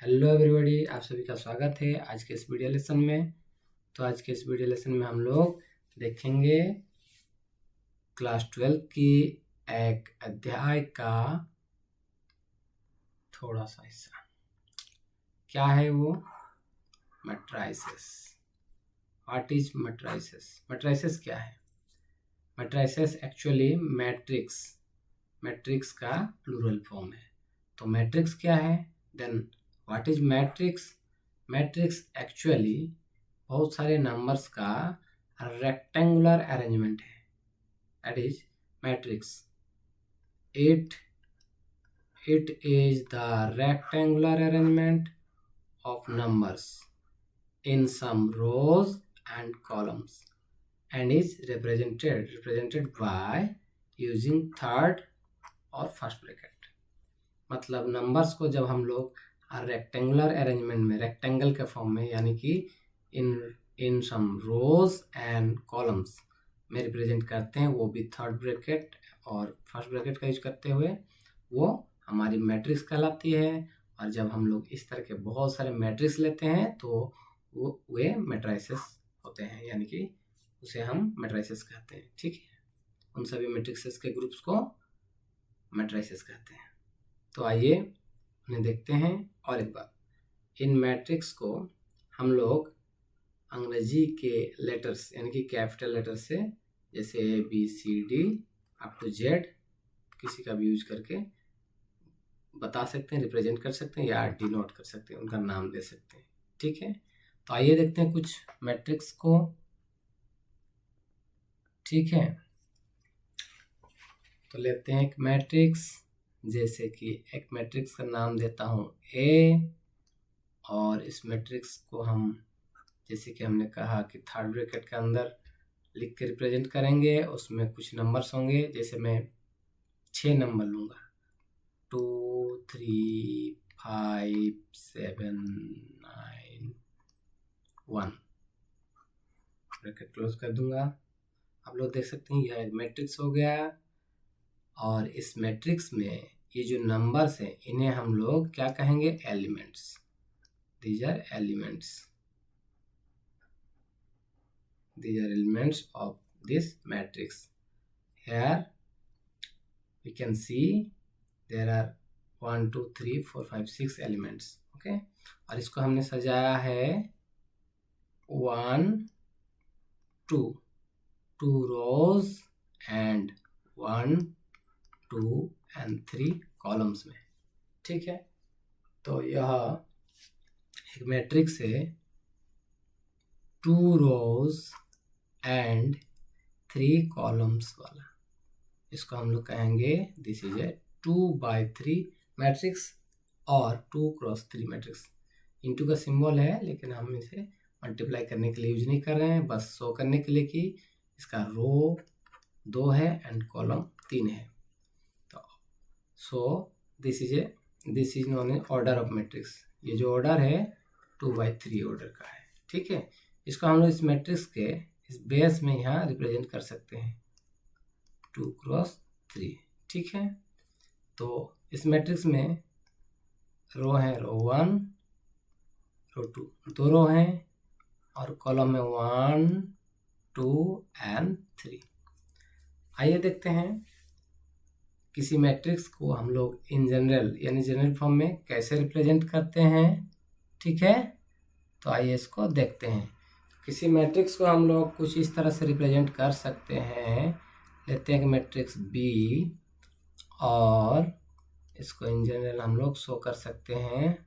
Hello everybody, आप सभी का स्वागत है आज के इस वीडियो लेसन में। तो आज के इस वीडियो लेसन में हम लोग देखेंगे क्लास 12 की एक अध्याय का थोड़ा सा हिस्सा। क्या है वो? Matrices. What is matrices? Matrices क्या है? मैट्राइसेस एक्चुअली मैट्रिक्स का प्लूरल फॉर्म है। तो मैट्रिक्स क्या है? Then what is matrix? Matrix actually बहुत सारे नंबर्स का रेक्टेंगुलर अरेंजमेंट है। That is matrix. It is the rectangular arrangement of numbers in some rows and columns and is represented by using third और first bracket. मतलब numbers को जब हम लोग रेक्टेंगुलर अरेंजमेंट में, रेक्टेंगल के फॉर्म में, यानी कि इन सम रोज एंड कॉलम्स में रिप्रेजेंट करते हैं, वो भी थर्ड ब्रैकेट और फर्स्ट ब्रैकेट का यूज करते हुए, वो हमारी मैट्रिक्स कहलाती है। और जब हम लोग इस तरह के बहुत सारे मैट्रिक्स लेते हैं तो वे मैट्राइसेस होते हैं, यानी कि उसे हम मैट्राइसेस कहते हैं। ठीक है, उन सभी मैट्रिक्सेस के ग्रुप्स को मैट्राइसेस कहते हैं। तो आइए उन्हें देखते हैं और एक बार। इन मैट्रिक्स को हम लोग अंग्रेजी के लेटर्स यानी कि कैपिटल लेटर से, जैसे ABCD अप टू Z, किसी का भी यूज करके बता सकते हैं, रिप्रेजेंट कर सकते हैं या डिनोट कर सकते हैं, उनका नाम दे सकते हैं। ठीक है, तो आइए देखते हैं कुछ मैट्रिक्स को। ठीक है, तो लेते हैं एक मैट्रिक्स, जैसे कि एक मैट्रिक्स का नाम देता हूं A, और इस मैट्रिक्स को हम, जैसे कि हमने कहा कि थर्ड ब्रैकेट के अंदर लिख के रिप्रेजेंट करेंगे। उसमें कुछ नंबर्स होंगे, जैसे मैं 6 नंबर लूँगा, 2 3 5 7 9 1, ब्रैकेट क्लोज कर दूंगा। आप लोग देख सकते हैं यह एक मैट्रिक्स हो गया। और इस मैट्रिक्स में ये जो नंबर्स हैं, इन्हें हम लोग क्या कहेंगे? Elements. These are elements. These are elements of this matrix. Here we can see there are 1 2 3 4 5 6 elements. Okay, और इसको हमने सजाया है 1 2 rows and 1 2 and 3 columns में। ठीक है, तो यह एक मैट्रिक्स है 2 rows एंड 3 कॉलम्स वाला। इसको हम लोग कहेंगे this is a 2x3 matrix और 2x3 मैट्रिक्स। इंटू का सिंबल है, लेकिन हम इसे मल्टीप्लाई करने के लिए यूज नहीं कर रहे हैं, बस शो करने के लिए कि इसका रो 2 है एंड कॉलम 3 है। तो so this is known as order of matrix. ये जो ऑर्डर है 2x3 ऑर्डर का है। ठीक है, इसको हम लोग इस मैट्रिक्स के इस बेस में यहाँ रिप्रेजेंट कर सकते हैं 2x3। ठीक है, तो इस मैट्रिक्स में रो है रो 1 रो 2, 2 रो हैं, और कॉलम में 1 2 एंड 3। आइए देखते हैं किसी मैट्रिक्स को हम लोग इन जनरल यानी जनरल फॉर्म में कैसे रिप्रेजेंट करते हैं। ठीक है, तो आइए इसको देखते हैं। किसी मैट्रिक्स को हम लोग कुछ इस तरह से रिप्रेजेंट कर सकते हैं। लेते हैं कि मैट्रिक्स B, और इसको इन जनरल हम लोग शो कर सकते हैं।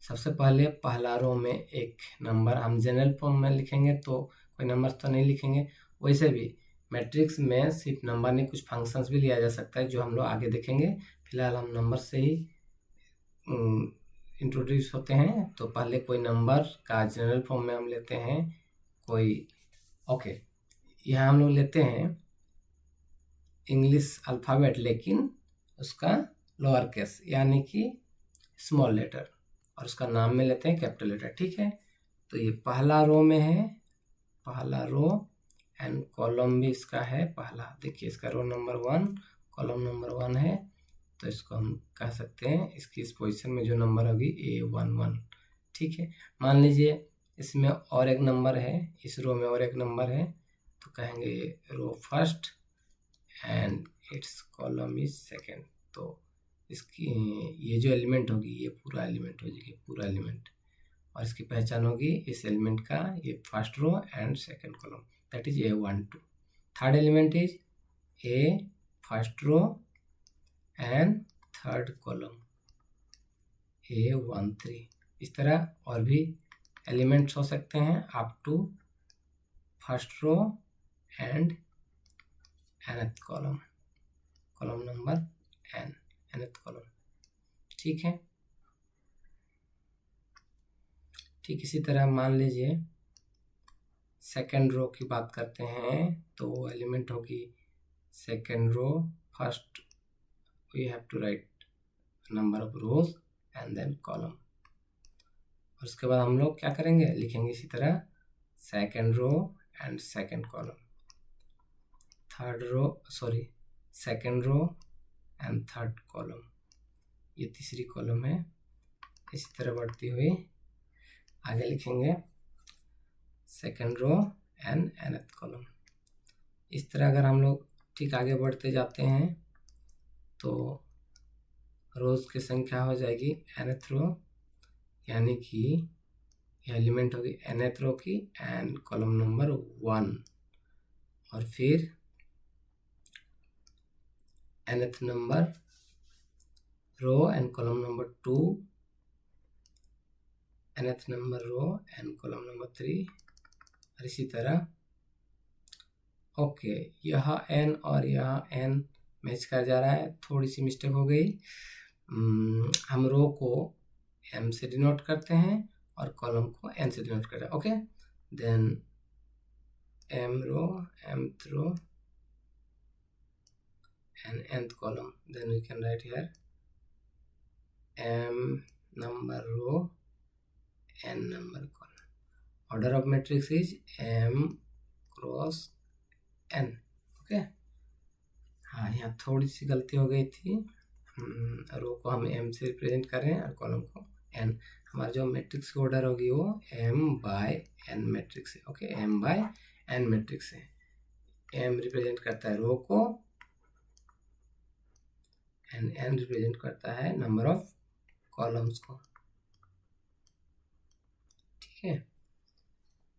सबसे पहले पहला रो में एक नंबर हम जनरल फॉर्म में लिखेंगे, तो कोई नंबर तो नहीं लिखेंगे। वैसे भी मैट्रिक्स में सिर्फ नंबर नहीं, कुछ फंक्शंस भी लिया जा सकता है, जो हम लोग आगे देखेंगे। फिलहाल हम नंबर से ही इंट्रोड्यूस होते हैं। तो पहले कोई नंबर का जनरल फॉर्म में हम लेते हैं कोई। ओके, यहाँ हम लोग लेते हैं इंग्लिश अल्फ़ाबेट, लेकिन उसका लोअर केस यानी कि स्मॉल लेटर, और उसका नाम में लेते हैं कैपिटल लेटर। ठीक है, तो ये पहला रो में है, पहला रो एंड कॉलम भी इसका है पहला। देखिए इसका रो नंबर 1 कॉलम नंबर 1 है, तो तो इसको हम कह सकते हैं इसकी इस पोजीशन में जो नंबर होगी A11। ठीक है, मान लीजिए इसमें और एक नंबर है, इस रो में और एक नंबर है, तो कहेंगे row first and its column is second. तो इसकी ये जो एलिमेंट होगी ये पूरा एलिमेंट हो जाएगी, पूरा एलिमेंट, और इसकी पहचान होगी इस एलिमेंट का ये first row and second column, that is A12। Third element is A first row and third column A13। इस तरह और भी एलिमेंट्स हो सकते हैं up to first row and nth column, column number nth column. ठीक है, ठीक इसी तरह मान लीजिए सेकेंड रो की बात करते हैं, तो एलिमेंट होगी second row first, we have to write number of rows and then column, और उसके बाद हम लोग क्या करेंगे, लिखेंगे इसी तरह second row and second column, third row sorry second row and third column, ये तीसरी कॉलम है। इसी तरह बढ़ती हुई आगे लिखेंगे second row and nth column. इस तरह अगर हम लोग ठीक आगे बढ़ते जाते हैं तो रोज की संख्या हो जाएगी nth रो, यानी कि यह एलिमेंट होगी nth रो की एंड कॉलम नंबर 1, और फिर nth number row and column number 2, nth number row and column number 3, और इसी तरह। ओके, यह n और यह n मैच कर जा रहा है, थोड़ी सी मिस्टेक हो गई। हम रो को m से डिनोट करते हैं और कॉलम को n से डिनोट करते हैं। Okay, then m row, mth row and nth column, then we can write here m number row, n number column. Order of matrix is m cross n। Okay, हाँ यहाँ थोड़ी सी गलती हो गई थी, रो को हम m से रिप्रेजेंट कर रहे हैं और कॉलम को n। हमारा जो मैट्रिक्स की ऑर्डर होगी वो m बाय n मैट्रिक्स है। Okay, m by n matrix है। m रिप्रेजेंट करता है रो को एंड n रिप्रेजेंट करता है नंबर ऑफ कॉलम्स को। ठीक है,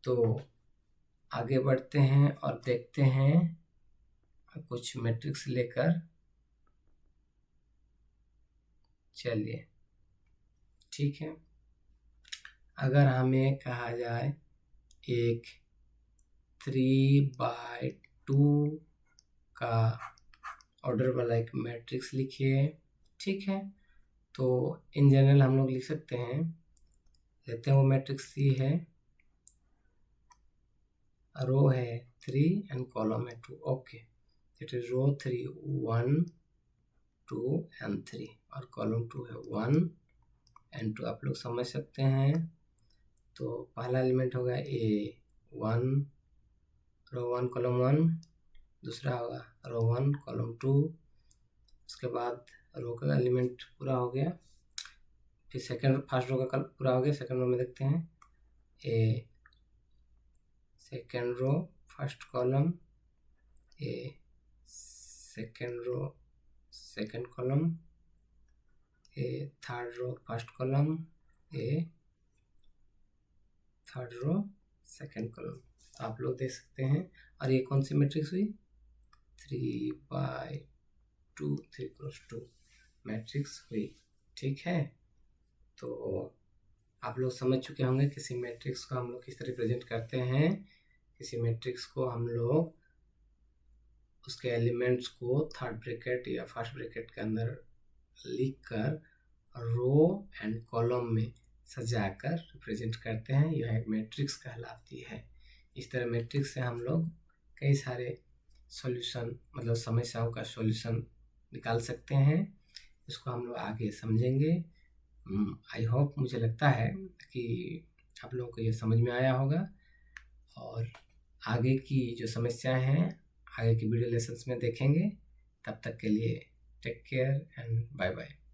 तो आगे बढ़ते हैं और देखते हैं कुछ मैट्रिक्स लेकर। चलिए, ठीक है, अगर हमें कहा जाए एक 3/2 का ऑर्डर वाला एक मैट्रिक्स लिखिए। ठीक है, तो इन जनरल हम लोग लिख सकते हैं, लेते हैं वो मैट्रिक्स सी है, रो है 3 एंड कॉलम है 2। Okay, it is row 3 1 2 and 3 और कॉलम 2 है 1 एंड 2। आप लोग समझ सकते हैं। तो पहला एलिमेंट होगा A1 रो 1 कॉलम 1, दूसरा होगा रो 1 कॉलम 2, उसके बाद रो का एलिमेंट पूरा हो गया, फिर फर्स्ट रो का पूरा हो गया। सेकंड रो में देखते हैं ए सेकेंड रो फर्स्ट कॉलम, ए सेकेंड रो सेकेंड कॉलम, ए थर्ड रो फर्स्ट कॉलम, ए थर्ड रो सेकेंड कॉलम। आप लोग देख सकते हैं। और ये कौन सी मैट्रिक्स हुई, 3/2 3/2 मैट्रिक्स हुई। ठीक है, तो आप लोग समझ चुके होंगे किसी मैट्रिक्स को हम लोग किस तरह रिप्रेजेंट करते हैं। किसी मैट्रिक्स को हम लोग उसके एलिमेंट्स को थर्ड ब्रैकेट या फर्स्ट ब्रैकेट के अंदर लिखकर रो एंड कॉलम में सजाकर रिप्रेजेंट करते हैं, यह एक मैट्रिक्स कहलाती है। इस तरह मैट्रिक्स से हम लोग कई सारे सॉल्यूशन मतलब समस्याओं का सॉल्यूशन निकाल सकते हैं। इसको हम लोग आगे समझेंगे। आई होप, मुझे लगता है कि आप लोगों को ये समझ में आया होगा, और आगे की जो समस्याएं हैं आगे की वीडियो लेसन्स में देखेंगे। तब तक के लिए Take care and bye bye.